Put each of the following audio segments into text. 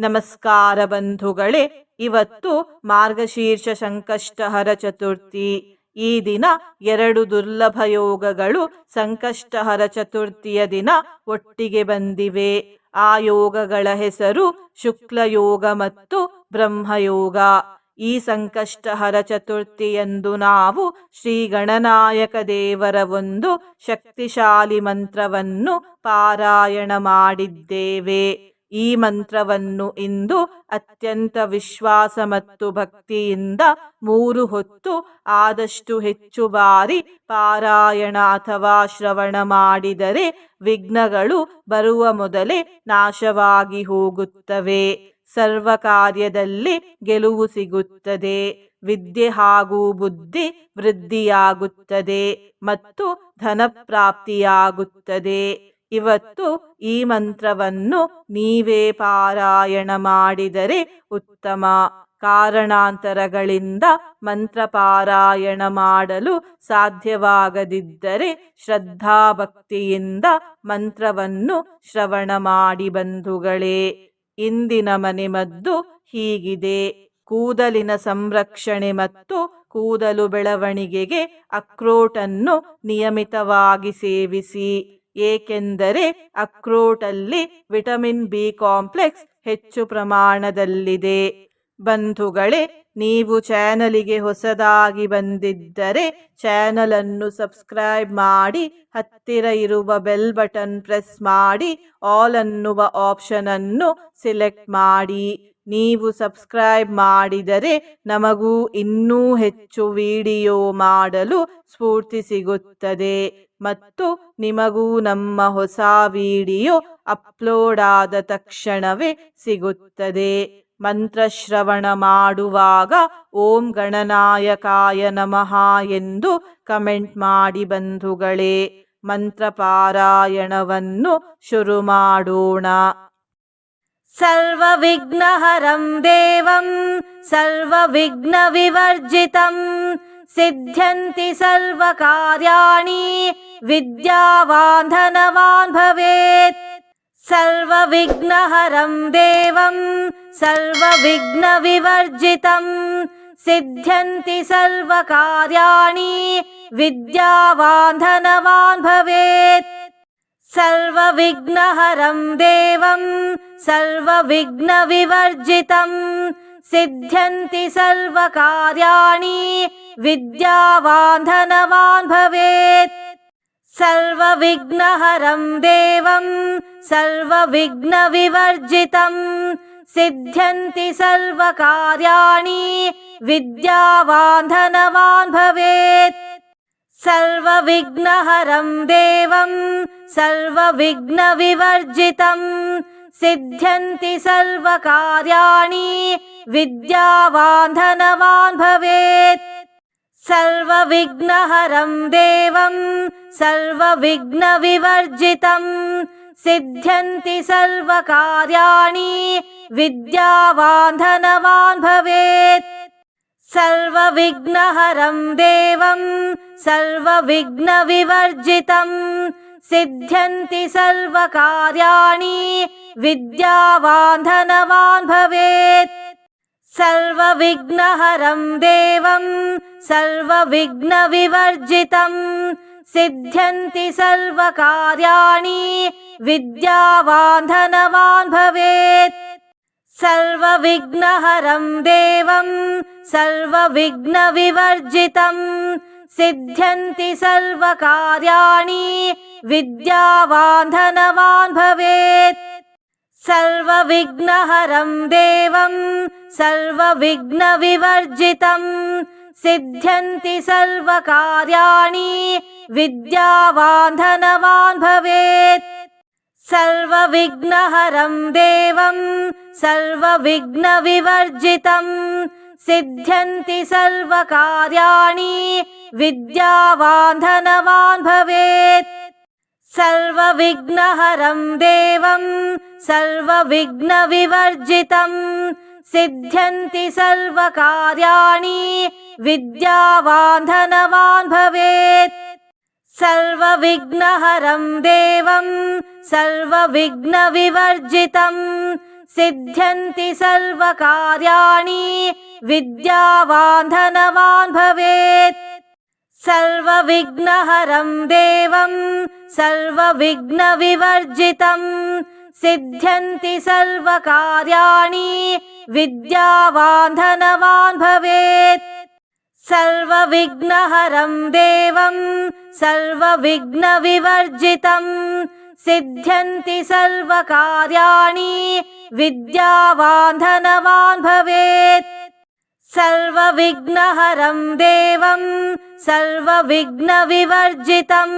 ನಮಸ್ಕಾರ ಬಂಧುಗಳೇ, ಇವತ್ತು ಮಾರ್ಗಶೀರ್ಷ ಸಂಕಷ್ಟಹರ ಚತುರ್ಥಿ. ಈ ದಿನ 2 ದುರ್ಲಭ ಯೋಗಗಳು ಸಂಕಷ್ಟಹರ ಚತುರ್ಥಿಯ ದಿನ ಒಟ್ಟಿಗೆ ಬಂದಿವೆ. ಆ ಯೋಗಗಳ ಹೆಸರು ಶುಕ್ಲಯೋಗ ಮತ್ತು ಬ್ರಹ್ಮಯೋಗ. ಈ ಸಂಕಷ್ಟಹರ ಚತುರ್ಥಿಯಂದು ನಾವು ಶ್ರೀ ಗಣನಾಯಕ ದೇವರ ಒಂದು ಶಕ್ತಿಶಾಲಿ ಮಂತ್ರವನ್ನು ಪಾರಾಯಣ ಮಾಡಿದ್ದೇವೆ. ಈ ಮಂತ್ರವನ್ನು ಇಂದು ಅತ್ಯಂತ ವಿಶ್ವಾಸ ಮತ್ತು ಭಕ್ತಿಯಿಂದ 3 ಹೊತ್ತು ಆದಷ್ಟು ಹೆಚ್ಚು ಬಾರಿ ಪಾರಾಯಣ ಅಥವಾ ಶ್ರವಣ ಮಾಡಿದರೆ ವಿಘ್ನಗಳು ಬರುವ ಮೊದಲೇ ನಾಶವಾಗಿ ಹೋಗುತ್ತವೆ. ಸರ್ವ ಕಾರ್ಯದಲ್ಲಿ ಗೆಲುವು ಸಿಗುತ್ತದೆ. ವಿದ್ಯೆ ಹಾಗೂ ಬುದ್ಧಿ ವೃದ್ಧಿಯಾಗುತ್ತದೆ ಮತ್ತು ಧನಪ್ರಾಪ್ತಿಯಾಗುತ್ತದೆ. ಇವತ್ತು ಈ ಮಂತ್ರವನ್ನು ನೀವೇ ಪಾರಾಯಣ ಮಾಡಿದರೆ ಉತ್ತಮ. ಕಾರಣಾಂತರಗಳಿಂದ ಮಂತ್ರ ಪಾರಾಯಣ ಮಾಡಲು ಸಾಧ್ಯವಾಗದಿದ್ದರೆ ಶ್ರದ್ಧಾಭಕ್ತಿಯಿಂದ ಮಂತ್ರವನ್ನು ಶ್ರವಣ ಮಾಡಿ ಬಂಧುಗಳೇ. ಇಂದಿನ ಮನೆಮದ್ದು ಹೀಗಿದೆ. ಕೂದಲಿನ ಸಂರಕ್ಷಣೆ ಮತ್ತು ಕೂದಲು ಬೆಳವಣಿಗೆಗೆ ಅಕ್ರೋಟನ್ನು ನಿಯಮಿತವಾಗಿ ಸೇವಿಸಿ. ಏಕೆಂದರೆ ಅಕ್ರೋಟಲ್ಲಿ ವಿಟಮಿನ್ ಬಿ ಕಾಂಪ್ಲೆಕ್ಸ್ ಹೆಚ್ಚು ಪ್ರಮಾಣದಲ್ಲಿದೆ. ಬಂಧುಗಳೇ, ನೀವು ಚಾನಲಿಗೆ ಹೊಸದಾಗಿ ಬಂದಿದ್ದರೆ ಚಾನಲನ್ನು ಸಬ್ಸ್ಕ್ರೈಬ್ ಮಾಡಿ, ಹತ್ತಿರ ಇರುವ ಬೆಲ್ ಬಟನ್ ಪ್ರೆಸ್ ಮಾಡಿ, ಆಲ್ ಅನ್ನುವ ಆಪ್ಷನ್ ಅನ್ನು ಸಿಲೆಕ್ಟ್ ಮಾಡಿ. ನೀವು ಸಬ್ಸ್ಕ್ರೈಬ್ ಮಾಡಿದರೆ ನಮಗೂ ಇನ್ನೂ ಹೆಚ್ಚು ವಿಡಿಯೋ ಮಾಡಲು ಸ್ಫೂರ್ತಿ ಸಿಗುತ್ತದೆ ಮತ್ತು ನಿಮಗೂ ನಮ್ಮ ಹೊಸ ವಿಡಿಯೋ ಅಪ್ಲೋಡ್ ಆದ ತಕ್ಷಣವೇ ಸಿಗುತ್ತದೆ. ಮಂತ್ರಶ್ರವಣ ಮಾಡುವಾಗ ಓಂ ಗಣನಾಯಕಾಯ ನಮಃ ಎಂದು ಕಮೆಂಟ್ ಮಾಡಿ ಬಂಧುಗಳೇ. ಮಂತ್ರ ಪಾರಾಯಣವನ್ನು ಶುರು ಮಾಡೋಣ. ಸರ್ವವಿಘ್ನಹರಂ ದೇವಂ ಸರ್ವವಿಘ್ನವಿವರ್ಜಿತಂ ಸಿದ್ಧ್ಯಂತಿ ಸರ್ವಕಾರ್ಯಾಣಿ ವಿದ್ಯಾವಾನ್ ಧನವಾನ್ ಭವೇತ್. ಸರ್ವವಿಘ್ನಹರಂ ದೇವಂ ಸರ್ವವಿಘ್ನವಿವರ್ಜಿತಂ ಸಿದ್ಧ್ಯಂತಿ ಸರ್ವಕಾರ್ಯಾಣಿ ವಿದ್ಯಾವಾನ್ ಧನವಾನ್ ಭವೇತ್. ಸರ್ವವಿಘ್ನಹರಂ ದೇವಂ ಸರ್ವವಿಘ್ನವಿವರ್ಜಿತಂ ಸಿದ್ಧ್ಯಂತಿ ಸರ್ವಕಾರ್ಯಾಣಿ ವಿದ್ಯಾವಾನ್ ಧನವಾನ್ ಭವೇತ್. ಸರ್ವವಿಘ್ನಹರಂ ದೇವಂ ಸರ್ವವಿಘ್ನವಿವರ್ಜಿತಂ ಸಿದ್ಧ್ಯಂತಿ ಸರ್ವಕಾರ್ಯಾಣಿ ವಿದ್ಯಾವಾನ್ ಧನವಾನ್ ಭವೇತ್. ಸರ್ವವಿಘ್ನಹರಂ ದೇವಂ ಸರ್ವವಿಘ್ನವಿವರ್ಜಿತಂ ಸಿದ್ಧ್ಯಂತಿ ಸರ್ವಕಾರ್ಯಾಣಿ ವಿದ್ಯಾವಾನ್ ಧನವಾನ್ ಭವೇತ್. ಸರ್ವವಿಘ್ನಹರಂ ದೇವಂ ಸರ್ವವಿಘ್ನವಿವರ್ಜಿತಂ ಸಿದ್ಧ್ಯಂತಿ ಸರ್ವಕಾರ್ಯಾಣಿ ವಿದ್ಯಾವಾನ್ ಧನವಾನ್ ಭವೇತ್. ಸರ್ವವಿಘ್ನಹರಂ ದೇವಂ ಸರ್ವವಿಘ್ನವಿವರ್ಜಿತಂ ಸಿದ್ಧ್ಯಂತಿ ಸರ್ವಕಾರ್ಯಾಣಿ ವಿದ್ಯಾವಾನ್ ಧನವಾನ್ ಭವೇತ್. ಸರ್ವವಿಘ್ನಹರಂ ದೇವಂ ಸರ್ವವಿಘ್ನವಿವರ್ಜಿತಂ ಸಿದ್ಧ್ಯಂತಿ ಸರ್ವಕಾರ್ಯಾಣಿ ವಿದ್ಯಾವಾನ್ ಧನವಾನ್ ಭವೇತ್. ಸರ್ವವಿಘ್ನಹರಂ ದೇವಂ ಸರ್ವವಿಘ್ನವಿವರ್ಜಿತಂ ಸಿದ್ಧ್ಯಂತಿ ಸರ್ವಕಾರ್ಯಾಣಿ ವಿದ್ಯಾವಾನ್ ಧನವಾನ್ ಭವೇತ್. ಸರ್ವವಿಘ್ನಹರಂ ದೇವಂ ಸರ್ವವಿಘ್ನವಿವರ್ಜಿತಂ ಸಿದ್ಧ್ಯಂತಿ ಸರ್ವಕಾರ್ಯಾಣಿ ವಿದ್ಯಾವಾನ್ ಧನವಾನ್ ಭವೇತ್. ಸರ್ವವಿಘ್ನಹರಂ ದೇವಂ ಸರ್ವವಿಘ್ನವಿವರ್ಜಿತಂ ಸಿದ್ಧ್ಯಂತಿ ಸರ್ವಕಾರ್ಯಾಣಿ ವಿದ್ಯಾವಾನ್ ಧನವಾನ್ ಭವೇತ್. ಸರ್ವವಿಘ್ನಹರಂ ದೇವಂ ಸರ್ವವಿಘ್ನವಿವರ್ಜಿತಂ ಸಿದ್ಧ್ಯಂತಿ ಸರ್ವಕಾರ್ಯಾಣಿ ವಿದ್ಯಾವಾನ್ ಧನವಾನ್ ಭವೇತ್. ಸರ್ವವಿಘ್ನಹರಂ ದೇವಂ ಸರ್ವವಿಘ್ನವಿವರ್ಜಿತಂ सिद्ध्यन्ति सर्वकार्याणि विद्यावान् धनवान् भवेत् सर्वविघ्नहरं देवं सर्वविघ्नविवर्जितं सिद्ध्यन्ति सर्वकार्याणि विद्यावान् धनवान् भवेत् सर्वविघ्नहरं देवं सर्वविघ्नविवर्जितं सिद्ध्यन्ति सर्वकार्याणि विद्यावान् धनवान् भवेत् सर्वविघ्नहरं देवं सर्वविघ्नविवर्जितं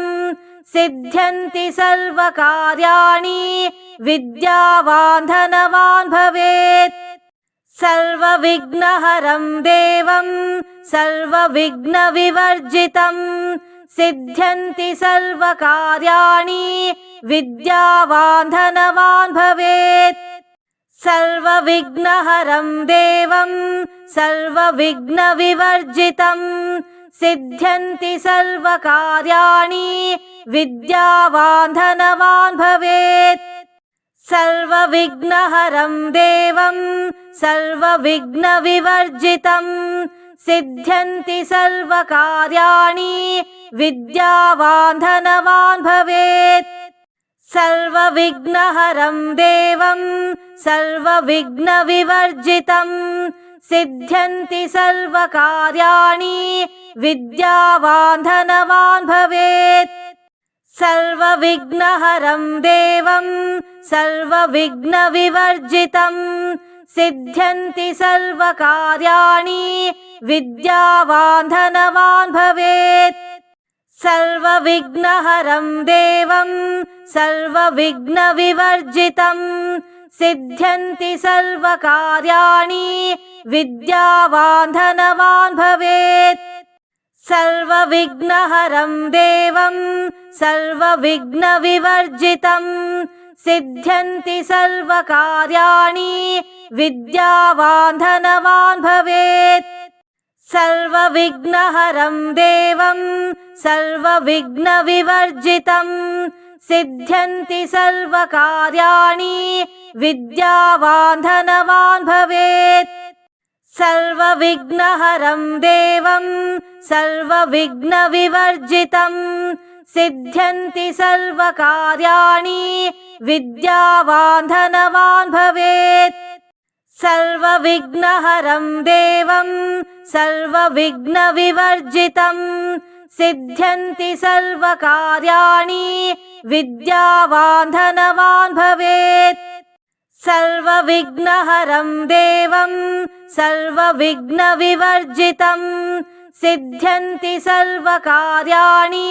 सिद्ध्यन्ति सर्वकार्याणि विद्यावान् धनवान् भवेत् सर्वविघ्नहरं देवं सर्वविघ्नविवर्जितं सिद्ध्यन्ति सर्वकार्याणि विद्यावान् धनवान् भवेत् सर्वविघ्नहरं देवं सर्वविघ्नविवर्जितं सिद्ध्यन्ति सर्वकार्याणि विद्यावान् धनवान् भवेत् सर्वविघ्नहरं देवं सर्वविघ्नविवर्जितं सिद्ध्यन्ति सर्वकार्याणि विद्यावान् धनवान् भवेत् सर्वविघ्नहरं देवं सर्वविघ्नविवर्जितं सिद्ध्यन्ति सर्वकार्याणि विद्यावान् धनवान् भवेत् सर्वविघ्नहरं देवं सर्वविघ्नविवर्जितं सिद्ध्यन्ति सर्वकार्याणि विद्यावान् धनवान् भवेत् सर्वविघ्नहरं देवं सर्वविघ्नविवर्जितं सिद्ध्यन्ति सर्वकार्याणि विद्यावान् धनवान् भवेत् सर्वविघ्नहरं देवं सर्वविघ्नविवर्जितं सिद्ध्यन्ति सर्वकार्याणि विद्यावान् धनवान् भवेत् सर्वविघ्नहरं देवं सर्वविघ्नविवर्जितं सिद्ध्यन्ति सर्वकार्याणि विद्यावान् धनवान् भवेत् सर्वविघ्नहरं देवं सर्वविघ्नविवर्जितं सिद्ध्यन्ति सर्वकार्याणि विद्यावान् धनवान् भवेत् सर्वविघ्नहरं देवं सर्वविघ्नविवर्जितं सिद्ध्यन्ति सर्वकार्याणि विद्यावान् धनवान् भवेत् सर्वविघ्नहरं देवं सर्वविघ्नविवर्जितं सिद्ध्यन्ति सर्वकार्याणि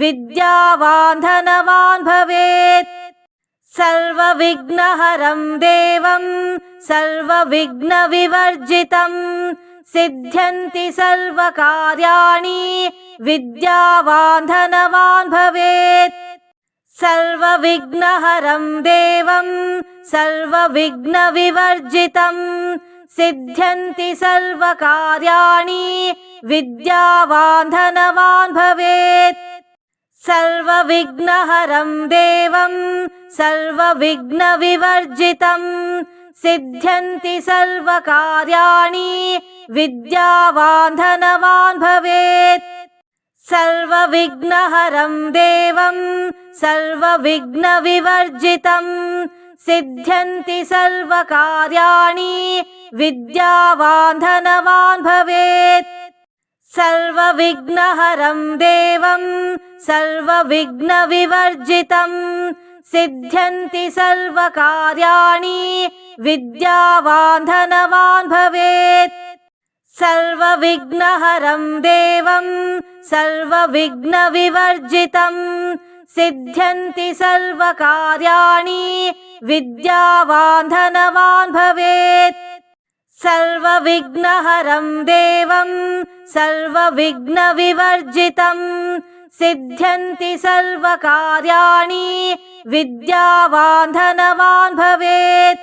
विद्यावान् धनवान् भवेत् सर्वविघ्नहरं देवं सर्वविघ्नविवर्जितं सिद्ध्यन्ति सर्वकार्याणि विद्यावान् धनवान् भवेत् सर्वविघ्नहरं देवं सर्वविघ्नविवर्जितं सिद्ध्यन्ति सर्वकार्याणि विद्यावान् धनवान् भवेत् सर्वविघ्नहरं देवं सर्वविघ्नविवर्जितं सिद्ध्यन्ति सर्वकार्याणि विद्यावान् धनवान् भवेत् सर्वविघ्नहरं देवं सर्वविघ्नविवर्जितं सिद्ध्यन्ति सर्वकार्याणि विद्यावान् धनवान् भवेत् सर्वविघ्नहरं देवं सर्वविघ्नविवर्जितं सिद्ध्यन्ति सर्वकार्याणि विद्यावान् धनवान् भवेत् सर्वविघ्नहरं देवं सर्वविघ्नविवर्जितं सिद्ध्यन्ति सर्वकार्याणि विद्यावान् धनवान् भवेत् सर्वविघ्नहरं देवं सर्वविघ्नविवर्जितं सिद्ध्यन्ति सर्वकार्याणि विद्यावान् धनवान् भवेत्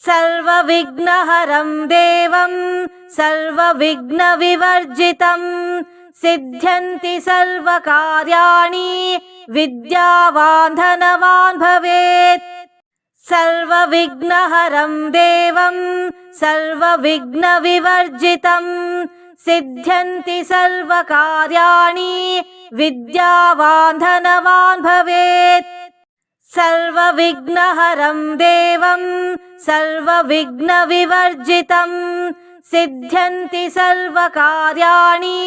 सर्वविघ्नहरं देवं सर्वविघ्नविवर्जितं सिद्ध्यन्ति सर्वकार्याणि विद्यावान् धनवान् भवेत् सर्वविघ्नहरं देवं सर्वविघ्नविवर्जितं सिद्ध्यन्ति सर्वकार्याणि विद्यावान् धनवान् भवेत्। सर्वविघ्नहरं देवं सर्वविघ्नविवर्जितं सिद्ध्यन्ति सर्वकार्याणि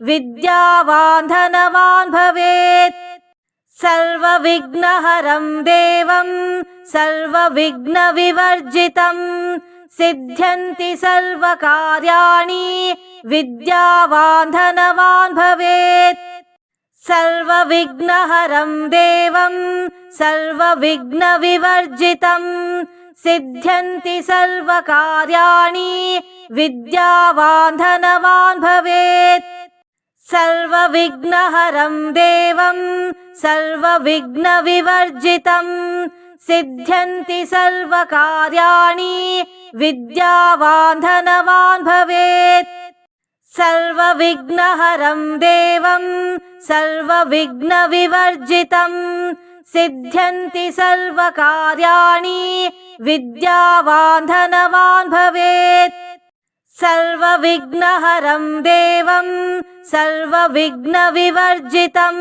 विद्यावान् धनवान् भवेत्। सर्वविघ्नहरं देवं सर्वविघ्नविवर्जितं सिद्ध्यन्ति सर्वकार्याणि विद्यावान् धनवान् भवेत्। सर्वविघ्नहरं देवं सर्वविघ्नविवर्जितं सिद्ध्यन्ति सर्वकार्याणि विद्यावान् धनवान् भवेत्। सर्वविघ्नहरं देवं सर्वविघ्नविवर्जितं सिद्ध्यन्ति सर्वकार्याणि विद्यावान् धनवान् भवेत्। सर्वविघ्नहरं देवं सर्वविघ्नविवर्जितं सिद्ध्यन्ति सर्वकार्याणि विद्यावान् धनवान् भवेत्। सर्वविघ्नहरं देवं सर्वविघ्नविवर्जितं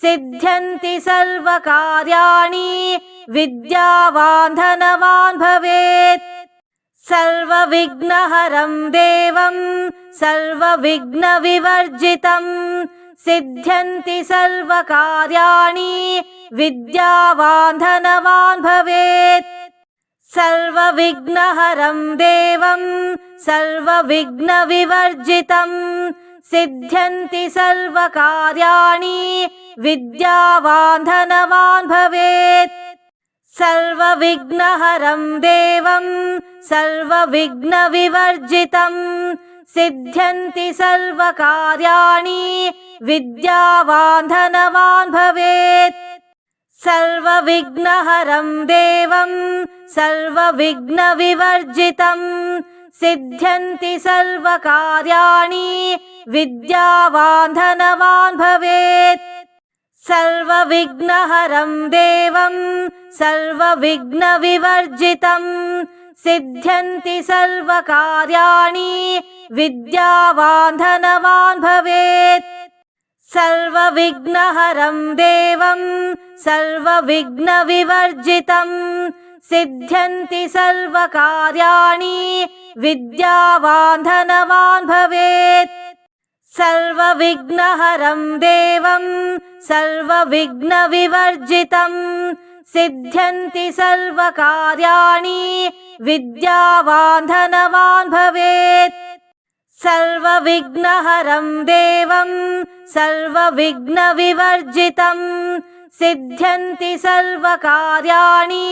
सिद्ध्यन्ति सर्वकार्याणि विद्यावान् धनवान् भवेत्। सर्वविघ्नहरं देवं सर्वविघ्नविवर्जितं सिद्ध्यन्ति सर्वकार्याणि विद्यावान् धनवान् भवेत्। सर्वविघ्नहरं देवं सर्वविघ्नविवर्जितं सिद्ध्यन्ति सर्वकार्याणि विद्यावान् धनवान् भवेत्। सर्वविघ्नहरं देवं सर्वविघ्नविवर्जितं सिद्ध्यन्ति सर्वकार्याणि विद्यावान् धनवान् भवेत्। सर्वविघ्नहरं देवं सर्वविघ्नविवर्जितं सिद्ध्यन्ति सर्वकार्याणि विद्यावान् धनवान् भवेत्। सर्वविघ्नहरं देवं सर्वविघ्नविवर्जितं सिद्ध्यन्ति सर्वकार्याणि विद्यावान् धनवान् भवेत्। सर्वविघ्नहरं देवं सर्वविघ्नविवर्जितं सिद्ध्यन्ति सर्वकार्याणि विद्यावान् धनवान् भवेत्। सर्वविघ्नहरं देवं सर्वविघ्नविवर्जितं सिद्ध्यन्ति सर्वकार्याणि विद्यावान् धनवान् भवेत्। सर्वविघ्नहरं देवं सर्वविघ्नविवर्जितं सिद्ध्यन्ति सर्वकार्याणि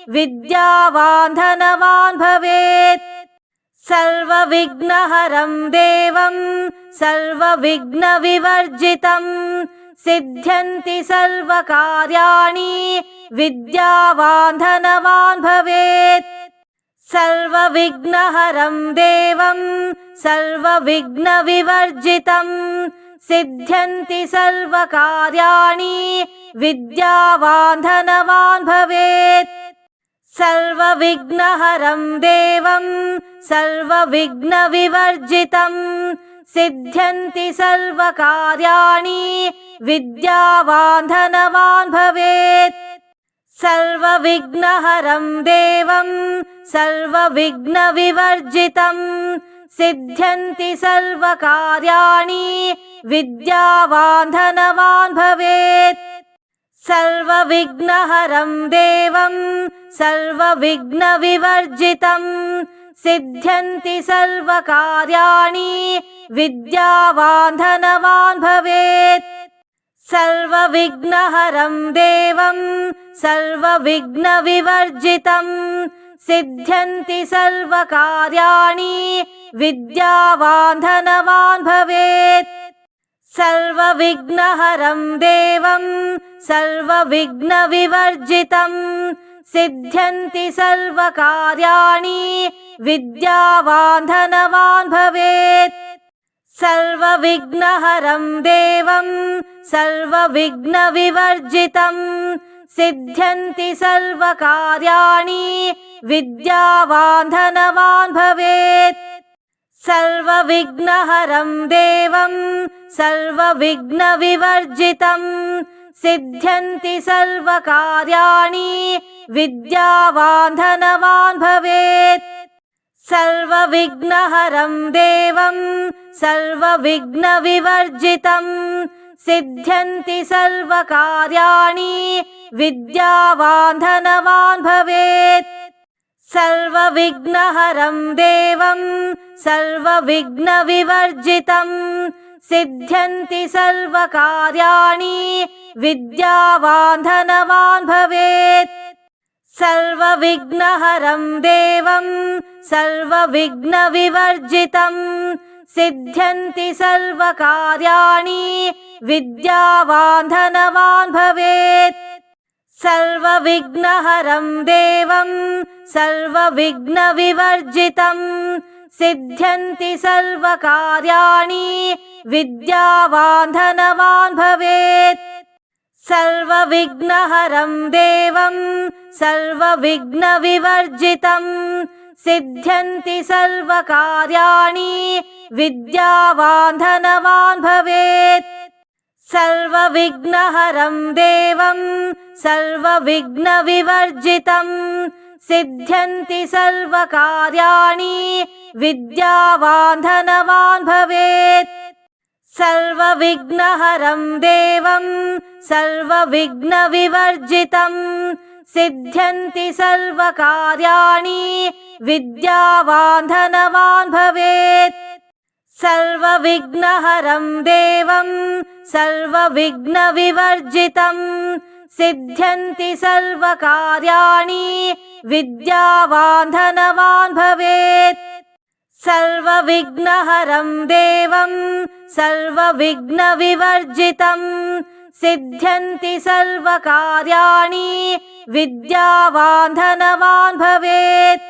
विद्यावान् धनवान् भवेत्। सर्वविघ्नहरं देवं सर्वविघ्नविवर्जितं सिद्ध्यन्ति सर्वकार्याणि विद्यावान् धनवान् भवेत्। सर्वविघ्नहरं देवं सर्वविघ्नविवर्जितं सिद्ध्यन्ति सर्वकार्याणि विद्यावान् धनवान् भवेत्। सर्वविघ्नहरं देवं सर्वविघ्नविवर्जितं सिद्ध्यन्ति सर्वकार्याणि विद्यावान् धनवान् भवेत्। सर्वविघ्नहरं देवं सर्वविघ्नविवर्जितं सिद्ध्यन्ति सर्वकार्याणि विद्यावान् धनवान् भवेत्। सर्वविघ्नहरं देवं सर्वविघ्नविवर्जितं सिद्ध्यन्ति सर्वकार्याणि विद्यावान् धनवान् भवेत्। सर्वविघ्नहरं देवं सर्वविघ्नविवर्जितं सिद्ध्यन्ति सर्वकार्याणि विद्यावान् धनवान् भवेत्। सर्वविघ्नहरं देवं सर्वविघ्नविवर्जितं सिद्ध्यन्ति सर्वकार्याणि विद्यावान् धनवान् भवेत्। सर्वविघ्नहरं देवं सर्वविघ्नविवर्जितं सिद्ध्यन्ति सर्वकार्याणि विद्यावान् धनवान् भवेत् सर्वविघ्नहरं देवं सर्वविघ्नविवर्जितं सिद्ध्यन्ति सर्वकार्याणि विद्यावान् धनवान् भवेत् सर्वविघ्नहरं देवं सर्वविघ्नविवर्जितं सिद्ध्यन्ति सर्वकार्याणि विद्यावान् धनवान् भवेत् सर्वविघ्नहरं देवं सर्वविघ्नविवर्जितं सिद्ध्यन्ति सर्वकार्याणि विद्यावान् धनवान् भवेत् सर्वविघ्नहरं देवं सर्वविघ्नविवर्जितं सिद्ध्यन्ति सर्वकार्याणि विद्यावान् धनवान् भवेत् सर्वविघ्नहरं देवं सर्वविघ्नविवर्जितं सिद्ध्यन्ति सर्वकार्याणि विद्यावान् धनवान् भवेत् सर्वविघ्नहरं देवं सर्वविघ्नविवर्जितं सिद्ध्यन्ति सर्वकार्याणि विद्यावान् धनवान् भवेत् सर्वविघ्नहरं देवं सर्वविघ्नविवर्जितं सिद्ध्यन्ति सर्वकार्याणि विद्यावान् धनवान् भवेत् सर्वविघ्नहरं देवं सर्वविघ्नविवर्जितं सिद्ध्यन्ति सर्वकार्याणि विद्यावान् धनवान् भवेत् सर्वविघ्नहरं देवं सर्वविघ्नविवर्जितं सिद्ध्यन्ति सर्वकार्याणि विद्यावान् धनवान् भवेत् सर्वविघ्नहरं देवं सर्वविघ्नविवर्जितं सिद्ध्यन्ति सर्वकार्याणि विद्यावान् धनवान् भवेत्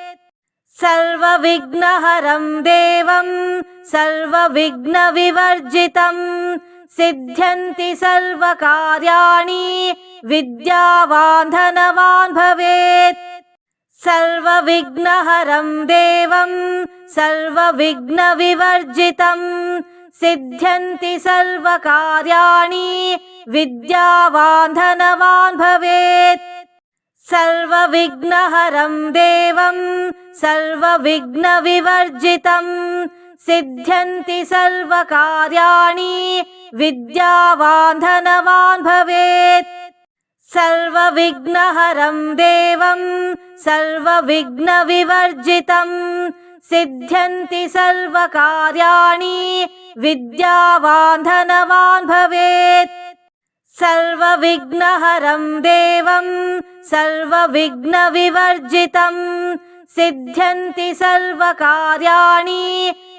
सर्वविघ्नहरं देवं सर्वविघ्नविवर्जितं सिद्ध्यन्ति सर्वकार्याणि विद्यावान् धनवान् भवेत् सर्वविघ्नहरं देवं सर्वविघ्नविवर्जितं सिद्ध्यन्ति सर्वकार्याणि विद्यावान् धनवान् भवेत् सर्वविघ्नहरं देवं सर्वविघ्नविवर्जितं सिद्ध्यन्ति सर्वकार्याणि विद्यावान् धनवान् भवेत् सर्वविघ्नहरं देवं सर्वविघ्नविवर्जितं सिद्ध्यन्ति सर्वकार्याणि विद्यावान् धनवान् भवेत् सर्वविघ्नहरं देवं सर्वविघ्नविवर्जितं सिद्ध्यन्ति सर्वकार्याणि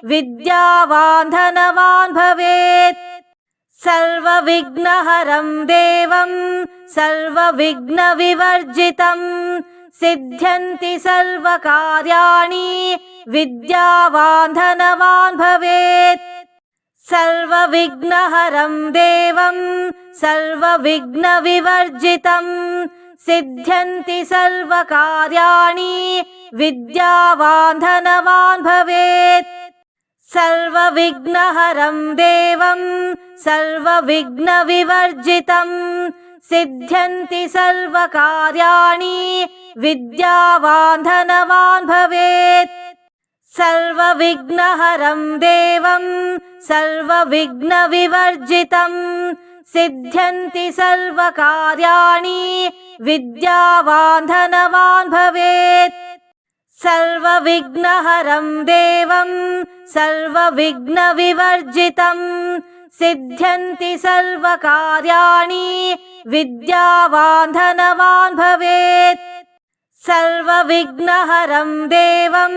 विद्यावान् धनवान् भवेत् सर्वविघ्नहरं देवं सर्वविघ्नविवर्जितं सिद्ध्यन्ति सर्वकार्याणि विद्यावान् धनवान् भवेत् सर्वविघ्नहरं देवं सर्वविघ्नविवर्जितं सिद्ध्यन्ति सर्वकार्याणि विद्यावान् धनवान् भवेत् सर्वविघ्नहरं देवं सर्वविघ्नविवर्जितं सिद्ध्यन्ति सर्वकार्याणि विद्यावान् धनवान् भवेत् सर्वविघ्नहरं देवं सर्वविघ्नविवर्जितं सिद्ध्यन्ति सर्वकार्याणि विद्यावान् धनवान् भवेत् सर्वविघ्नहरं देवं सर्वविघ्नविवर्जितं सिद्ध्यन्ति सर्वकार्याणि विद्यावान् धनवान् भवेत् सर्वविघ्नहरं देवं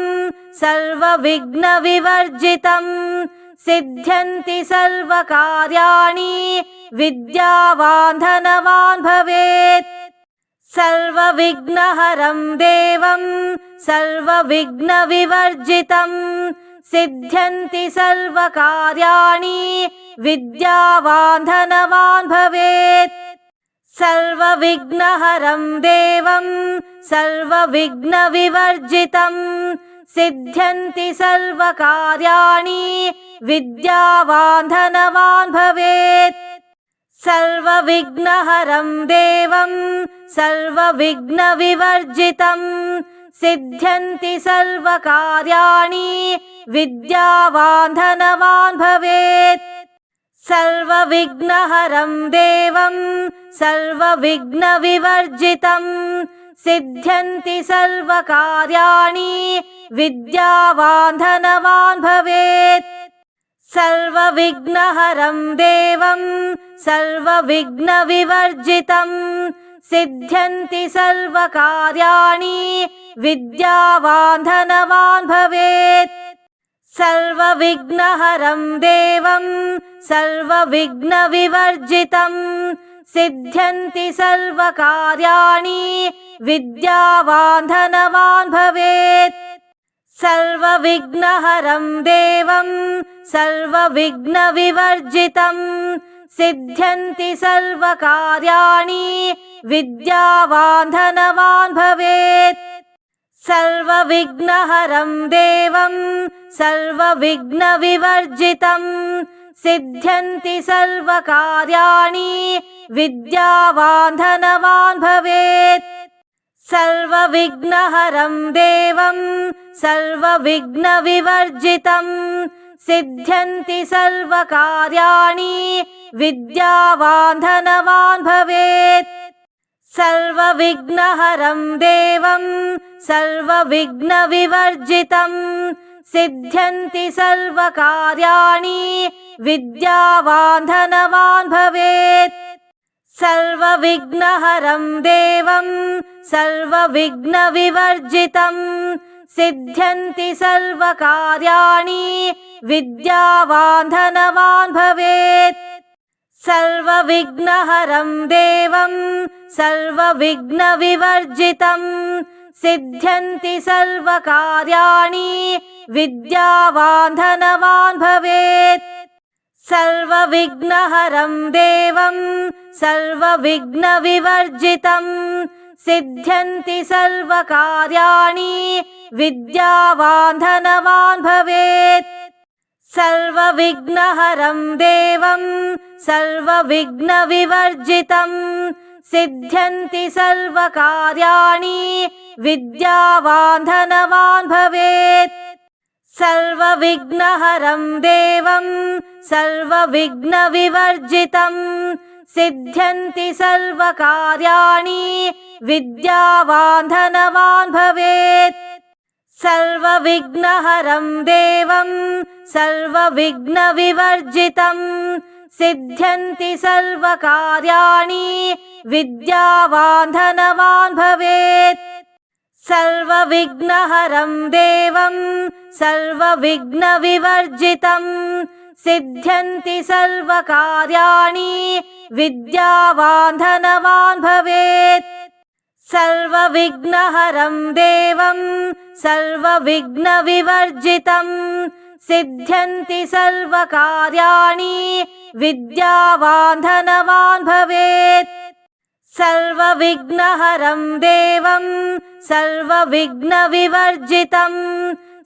सर्वविघ्नविवर्जितं सिद्ध्यन्ति सर्वकार्याणि विद्यावान् धनवान् भवेत् सर्वविघ्नहरं देवं सर्वविघ्नविवर्जितं सिद्ध्यन्ति सर्वकार्याणि विद्यावान् धनवान् भवेत् सर्वविघ्नहरं देवं सर्वविघ्नविवर्जितं सिद्ध्यन्ति सर्वकार्याणि विद्यावान् धनवान् भवेत्। सर्वविघ्नहरं देवं सर्वविघ्नविवर्जितं सिद्ध्यन्ति सर्वकार्याणि विद्यावान् धनवान् भवेत्। सर्वविघ्नहरं देवं सर्वविघ्नविवर्जितं सिद्ध्यन्ति सर्वकार्याणि विद्यावान् धनवान् भवेत्। सर्वविघ्नहरं देवं सर्वविघ्नविवर्जितं सिद्ध्यन्ति सर्वकार्याणि विद्यावान् धनवान् भवेत्। सर्वविघ्नहरं देवं सर्वविघ्नविवर्जितं सिद्ध्यन्ति सर्वकार्याणि विद्यावान् धनवान् भवेत्। सर्वविघ्नहरं देवं सर्वविघ्नविवर्जितं सिद्ध्यन्ति सर्वकार्याणि विद्यावान् धनवान् भवेत्। सर्वविघ्नहरं देवं सर्वविघ्नविवर्जितं सिद्ध्यन्ति सर्वकार्याणि विद्यावान् धनवान् भवेत्। सर्वविघ्नहरं देवं सर्वविघ्नविवर्जितं सिद्ध्यन्ति सर्वकार्याणि विद्यावान् धनवान् भवेत्। सर्वविघ्नहरं देवं सर्वविघ्नविवर्जितं सिद्ध्यन्ति सर्वकार्याणि विद्यावान् धनवान् भवेत्। सर्वविघ्नहरं देवं सर्वविघ्नविवर्जितं सिद्ध्यन्ति सर्वकार्याणि विद्यावान् धनवान् भवेत्। सर्वविघ्नहरं देवं सर्वविघ्नविवर्जितं सिद्ध्यन्ति सर्वकार्याणि विद्यावान् धनवान् भवेत्। सर्वविघ्नहरं देवं सर्वविघ्नविवर्जितं सिद्ध्यन्ति सर्वकार्याणि विद्यावान् धनवान् भवेत्। सर्वविघ्नहरं देवं सर्वविघ्नविवर्जितं सिद्ध्यन्ति सर्वकार्याणि विद्यावान् धनवान् भवेत्। सर्वविघ्नहरं देवं सर्वविघ्नविवर्जितं सिद्ध्यन्ति सर्वकार्याणि विद्यावान् धनवान् भवेत्। सर्वविघ्नहरं देवं सर्वविघ्नविवर्जितं सिद्ध्यन्ति सर्वकार्याणि विद्यावान् धनवान् भवेत्। सर्वविघ्नहरं देवं सर्वविघ्नविवर्जितं सिद्ध्यन्ति सर्वकार्याणि विद्यावान् धनवान् भवेत्। सर्वविघ्नहरं देवं सर्वविघ्नविवर्जितं सिद्ध्यन्ति सर्वकार्याणि विद्यावान् धनवान् भवेत्। सर्वविघ्नहरं देवं सर्वविघ्नविवर्जितं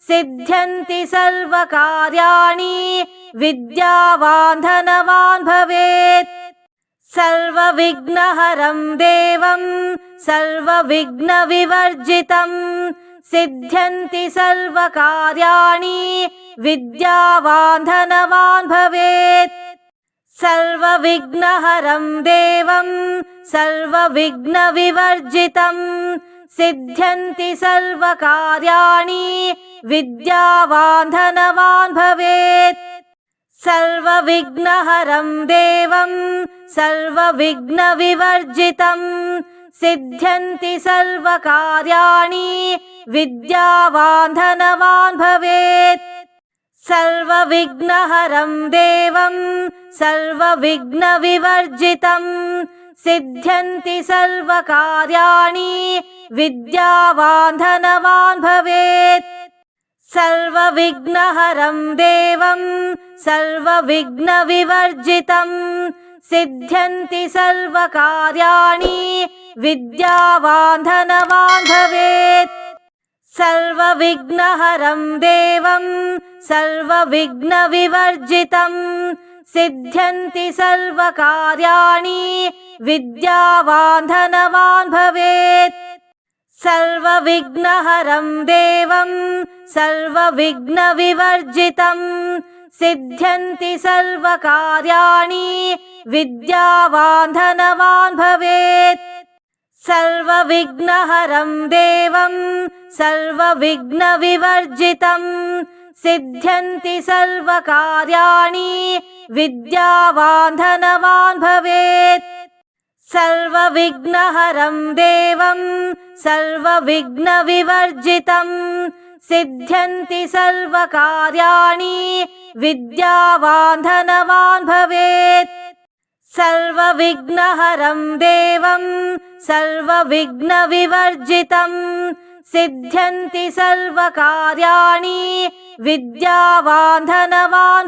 सिद्ध्यन्ति सर्वकार्याणि विद्यावान् धनवान् भवेत्। सर्वविघ्नहरं देवं सर्वविघ्नविवर्जितं सिद्ध्यन्ति सर्वकार्याणि विद्यावान् धनवान् भवेत्। सर्वविघ्नहरं देवं सर्वविघ्नविवर्जितं सिद्ध्यन्ति सर्वकार्याणि विद्यावान् धनवान् भवेत्। सर्वविघ्नहरं देवं सर्वविघ्नविवर्जितं सिद्ध्यन्ति सर्वकार्याणि विद्यावान् धनवान् भवेत्। सर्वविघ्नहरं देवं सर्वविघ्नविवर्जितं सिद्ध्यन्ति सर्वकार्याणि विद्यावान् धनवान् भवेत्। सर्वविघ्नहरं देवं सर्वविघ्नविवर्जितं सिद्ध्यन्ति सर्वकार्याणि विद्यावान् धनवान् भवेत् सर्वविघ्नहरं देवं सर्वविघ्नविवर्जितं सिद्ध्यन्ति सर्वकार्याणि विद्यावान् धनवान् भवेत् सर्वविघ्नहरं देवं सर्वविघ्नविवर्जितं सिद्ध्यन्ति सर्वकार्याणि विद्यावान् धनवान् भवेत् सर्वविघ्नहरं देवं सर्वविघ्नविवर्जितं सिद्ध्यन्ति सर्वकार्याणि विद्यावान् धनवान् भवेत् सर्वविघ्नहरं देवं सर्वविघ्नविवर्जितं सिद्ध्यन्ति सर्वकार्याणि विद्यावान् धनवान् भवेत् सर्वविघ्नहरं देवं सर्वविघ्नविवर्जितं सिद्ध्यन्ति सर्वकार्याणि विद्यावान् धनवान्